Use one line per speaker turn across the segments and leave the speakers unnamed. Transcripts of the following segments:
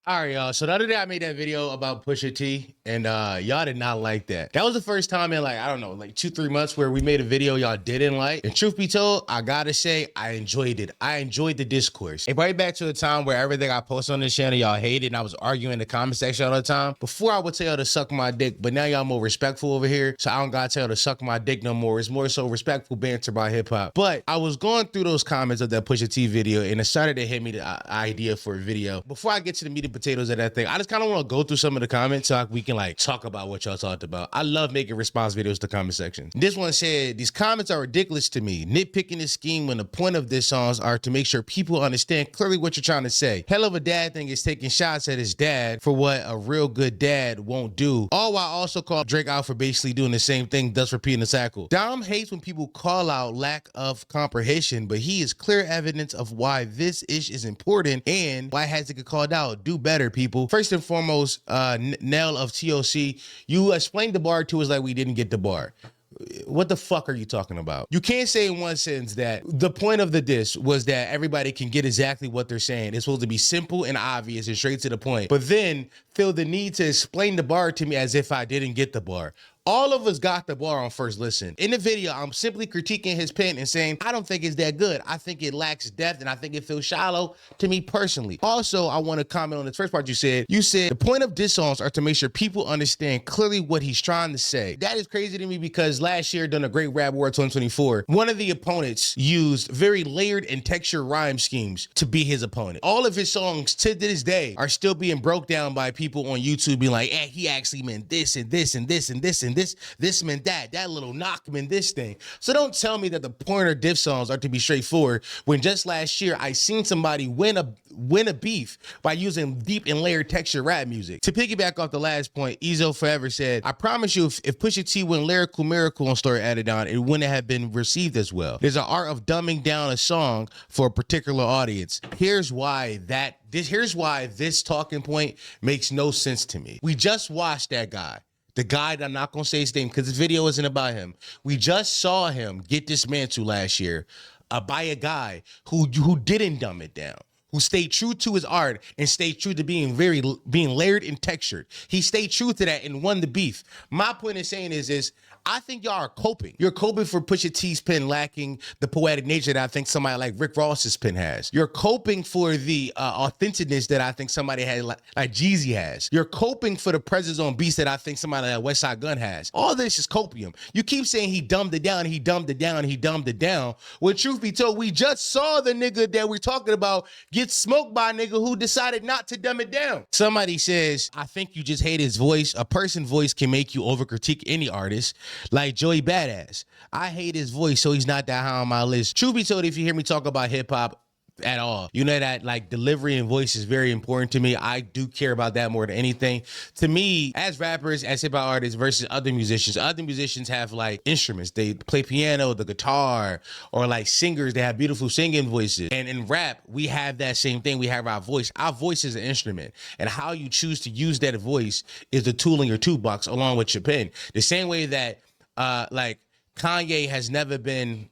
All right, y'all. So the other day I made that video about Pusha T, and y'all did not like that. That was the first time in, like, I don't know, like 2-3 months where we made a video y'all didn't like. And truth be told, I gotta say, I enjoyed it. I enjoyed the discourse. And right back to the time where everything I posted on this channel, y'all hated, and I was arguing in the comment section all the time. Before I would tell y'all to suck my dick, but now y'all more respectful over here, so I don't gotta tell y'all to suck my dick no more. It's more so respectful banter by hip hop. But I was going through those comments of that Pusha T video, and it started to hit me the idea for a video. Before I get to the meat and potatoes of that thing, I just kind of want to go through some of the comments so we can like talk about what y'all talked about. I love making response videos to comment section. This one said, these comments are ridiculous to me. Nitpicking the scheme when the point of this songs are to make sure people understand clearly what you're trying to say. Hell of a dad thing is taking shots at his dad for what a real good dad won't do. All while also call Drake out for basically doing the same thing, thus repeating the cycle. Dom hates when people call out lack of comprehension, but he is clear evidence of why this ish is important and why it has to get called out. Do better, people. First and foremost, Nell of TOC, you explained the bar to us like we didn't get the bar. What the fuck are you talking about? You can't say in one sentence that the point of the diss was that everybody can get exactly what they're saying. It's supposed to be simple and obvious and straight to the point, but then feel the need to explain the bar to me as if I didn't get the bar. All of us got the bar on first listen. In the video, I'm simply critiquing his pen and saying, I don't think it's that good. I think it lacks depth and I think it feels shallow to me personally. Also, I want to comment on the first part you said. You said the point of diss songs are to make sure people understand clearly what he's trying to say. That is crazy to me because last year during the Great Rap War 2024, one of the opponents used very layered and textured rhyme schemes to be his opponent. All of his songs to this day are still being broke down by people on YouTube being like, eh, he actually meant this and this and this and this and this meant that little knock meant this thing. So don't tell me that the pointer diff songs are to be straightforward when just last year I seen somebody win a beef by using deep and layered texture rap music. To piggyback off the last point, Ezo Forever said, I promise you if Pusha T went lyrical miracle and story added on, it wouldn't have been received as well. There's an art of dumbing down a song for a particular audience. Here's why this talking point makes no sense to me. We just watched that guy. The guy that I'm not going to say his name because this video isn't about him. We just saw him get dismantled last year by a guy who didn't dumb it down, who stayed true to his art and stayed true to being layered and textured. He stayed true to that and won the beef. My point in saying is I think y'all are coping. You're coping for Pusha T's pen lacking the poetic nature that I think somebody like Rick Ross's pen has. You're coping for the authenticness that I think somebody had like Jeezy has. You're coping for the presence on beats that I think somebody like Westside Gunn has. All this is copium. You keep saying he dumbed it down, he dumbed it down, he dumbed it down. When truth be told, we just saw the nigga that we're talking about get smoked by a nigga who decided not to dumb it down. Somebody says, I think you just hate his voice. A person's voice can make you over critique any artist. Like Joey Badass. I hate his voice, so he's not that high on my list. Truth be told, if you hear me talk about hip hop at all, you know that like delivery and voice is very important to me. I do care about that more than anything. To me, as rappers, as hip hop artists versus other musicians have like instruments. They play piano, the guitar, or like singers, they have beautiful singing voices. And in rap, we have that same thing. We have our voice. Our voice is an instrument. And how you choose to use that voice is the tool in your toolbox along with your pen. The same way that like Kanye has never been,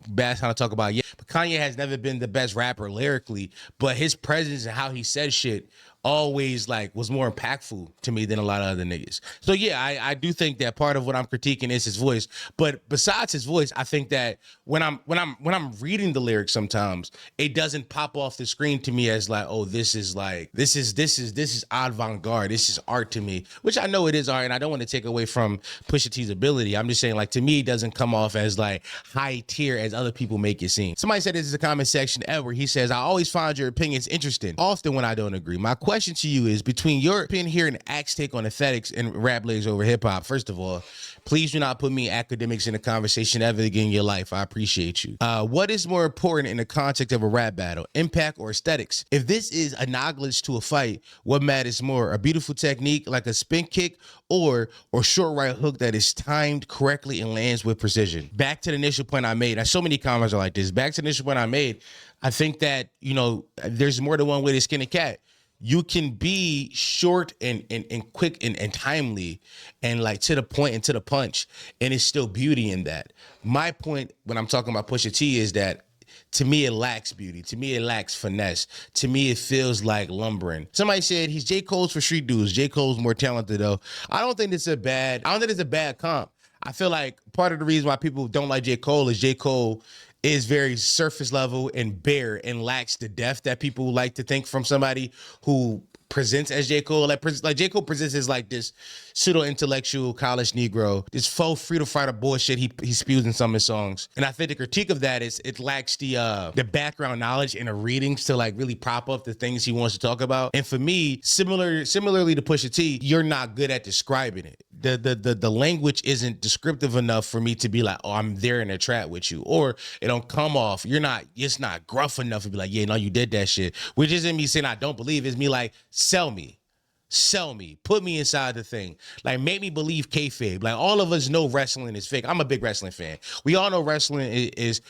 bad time to talk about yet, but Kanye has never been the best rapper lyrically, but his presence and how he said shit always like was more impactful to me than a lot of other niggas. So yeah, I do think that part of what I'm critiquing is his voice. But besides his voice, I think that when I'm reading the lyrics sometimes, it doesn't pop off the screen to me as like, oh, this is avant-garde. This is art to me, which I know it is art, and I don't want to take away from Pusha T's ability. I'm just saying, like, to me, it doesn't come off as like high tier as other people make it seem. Somebody said this is a comment section, Edward. He says, I always find your opinions interesting, often when I don't agree. My question to you is, between your opinion here and Axe take on aesthetics and rap lyrics over hip hop, first of all, please do not put me academics in the conversation ever again in your life. I appreciate you. What is more important in the context of a rap battle, impact or aesthetics? If this is analogous to a fight, what matters more? A beautiful technique like a spin kick or short right hook that is timed correctly and lands with precision? Back to the initial point I made. So many comments are like this. Back to the initial point I made. I think that, there's more than one way to skin a cat. You can be short and quick and timely and like to the point and to the punch, and it's still beauty in that. My point when I'm talking about Pusha T is that to me, it lacks beauty. To me, it lacks finesse. To me, it feels like lumbering. Somebody said he's J. Cole's for street dudes. J. Cole's more talented though. I don't think it's a bad comp. I feel like part of the reason why people don't like J. Cole is very surface level and bare and lacks the depth that people like to think from somebody who presents as J. Cole. Like J. Cole presents as like this pseudo-intellectual college Negro, this faux freedom fighter bullshit he spews in some of his songs. And I think the critique of that is it lacks the background knowledge and the readings to like really prop up the things he wants to talk about. And for me, similarly to Pusha T, you're not good at describing it. The language isn't descriptive enough for me to be like, oh, I'm there in a trap with you. Or it don't come off. It's not gruff enough to be like, yeah, no, you did that shit. Which isn't me saying I don't believe. It's me like, sell me, put me inside the thing. Like, make me believe kayfabe. Like, all of us know wrestling is fake. I'm a big wrestling fan. We all know wrestling is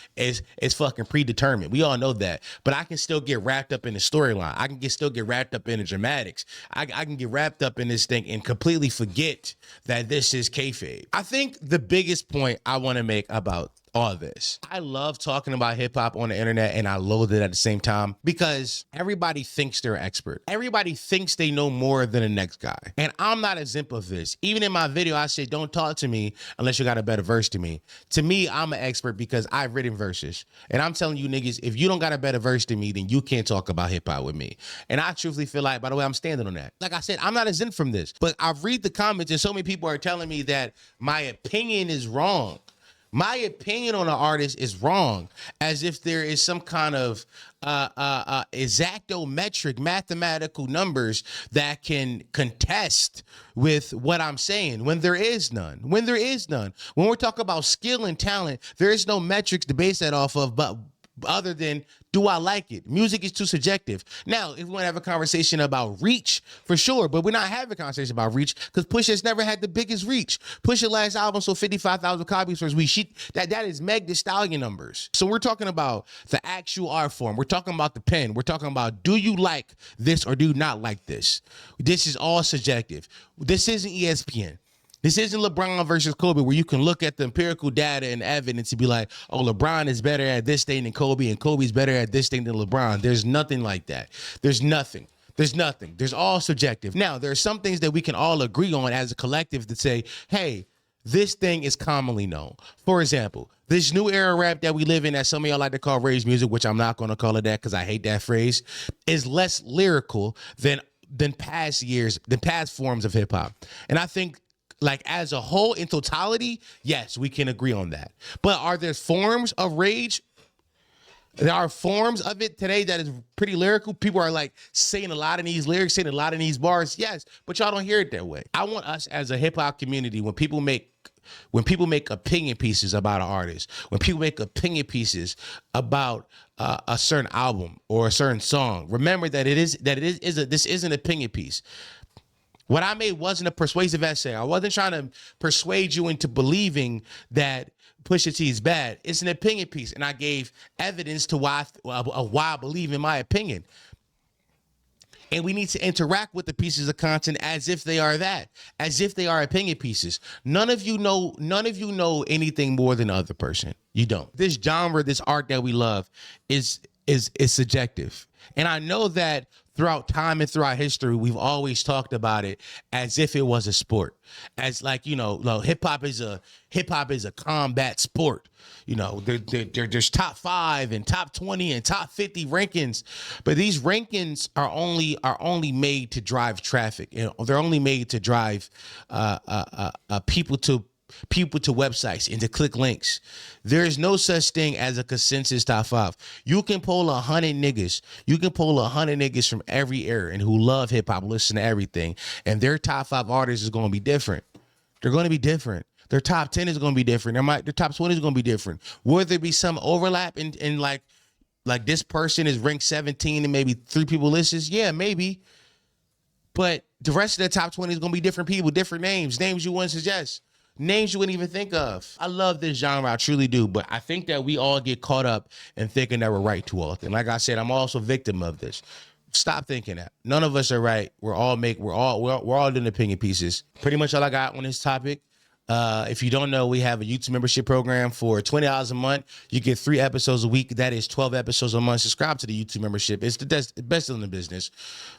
fucking predetermined. We all know that. But I can still get wrapped up in the storyline. I can still get wrapped up in the dramatics. I can get wrapped up in this thing and completely forget that this is kayfabe. I think the biggest point I want to make about all this, I love talking about hip hop on the internet, and I loathe it at the same time because everybody thinks they're an expert. Everybody thinks they know more than the next guy. And I'm not exempt of this. Even in my video, I say, don't talk to me unless you got a better verse to me. To me, I'm an expert because I've written verses. And I'm telling you niggas, if you don't got a better verse to me, then you can't talk about hip hop with me. And I truthfully feel like, by the way, I'm standing on that. Like I said, I'm not exempt from this, but I read the comments and so many people are telling me that my opinion is wrong. My opinion on an artist is wrong, as if there is some kind of exactometric mathematical numbers that can contest with what I'm saying when there is none. When we're talking about skill and talent, there is no metrics to base that off of, but other than, do I like it? Music is too subjective. Now, if we want to have a conversation about reach, for sure, but we're not having a conversation about reach because Pusha's never had the biggest reach. Pusha's last album sold 55,000 copies first week. That is Meg Thee Stallion numbers. So we're talking about the actual art form. We're talking about the pen. We're talking about, do you like this or do you not like this? This is all subjective. This isn't ESPN. This isn't LeBron versus Kobe, where you can look at the empirical data and evidence and be like, oh, LeBron is better at this thing than Kobe, and Kobe's better at this thing than LeBron. There's nothing like that. There's nothing. There's all subjective. Now, there are some things that we can all agree on as a collective to say, hey, this thing is commonly known. For example, this new era rap that we live in that some of y'all like to call rage music, which I'm not going to call it that because I hate that phrase, is less lyrical than past forms of hip hop. And I think, like, as a whole, in totality, yes, we can agree on that. But are there forms of rage? There are forms of it today that is pretty lyrical. People are like saying a lot in these lyrics, saying a lot in these bars. Yes, but y'all don't hear it that way. I want us as a hip hop community, when people make opinion pieces about an artist, when people make opinion pieces about a certain album or a certain song, remember that this is an opinion piece. What I made wasn't a persuasive essay. I wasn't trying to persuade you into believing that Pusha T is bad. It's an opinion piece, and I gave evidence to why I believe in my opinion. And we need to interact with the pieces of content as if they are that, as if they are opinion pieces. None of you know anything more than the other person. You don't. This genre, this art that we love is subjective. And I know that throughout time and throughout history, we've always talked about it as if it was a sport, as like, hip hop is a combat sport. There's top 5 and top 20 and top 50 rankings, but these rankings are only made to drive traffic. They're only made to drive people to websites and to click links. There is no such thing as a consensus top 5. You can pull 100 niggas. You can pull 100 niggas from every era and who love hip hop, listen to everything, and their top 5 artists is going to be different. They're going to be different. Their top 10 is going to be different. Their top 20 is going to be different. Will there be some overlap in like this person is ranked 17 and maybe 3 people listens? Yeah, maybe. But the rest of the top 20 is going to be different people, different names you wouldn't suggest. Names you wouldn't even think of. I love this genre, I truly do, but I think that we all get caught up in thinking that we're right too often. Like I said, I'm also a victim of this. Stop thinking that. None of us are right. We're all doing opinion pieces. Pretty much all I got on this topic. If you don't know, we have a YouTube membership program for $20 a month. You get 3 episodes a week. That is 12 episodes a month. Subscribe to the YouTube membership. It's the best deal in the business.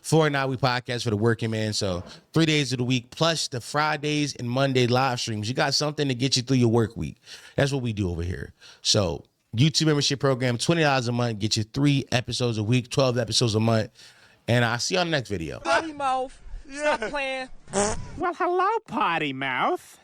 4 Now We podcast for the working man. So 3 days of the week, plus the Fridays and Monday live streams. You got something to get you through your work week. That's what we do over here. So YouTube membership program, $20 a month, get you 3 episodes a week, 12 episodes a month. And I'll see you on the next video.
Potty mouth. Stop playing.
Well, hello, potty mouth.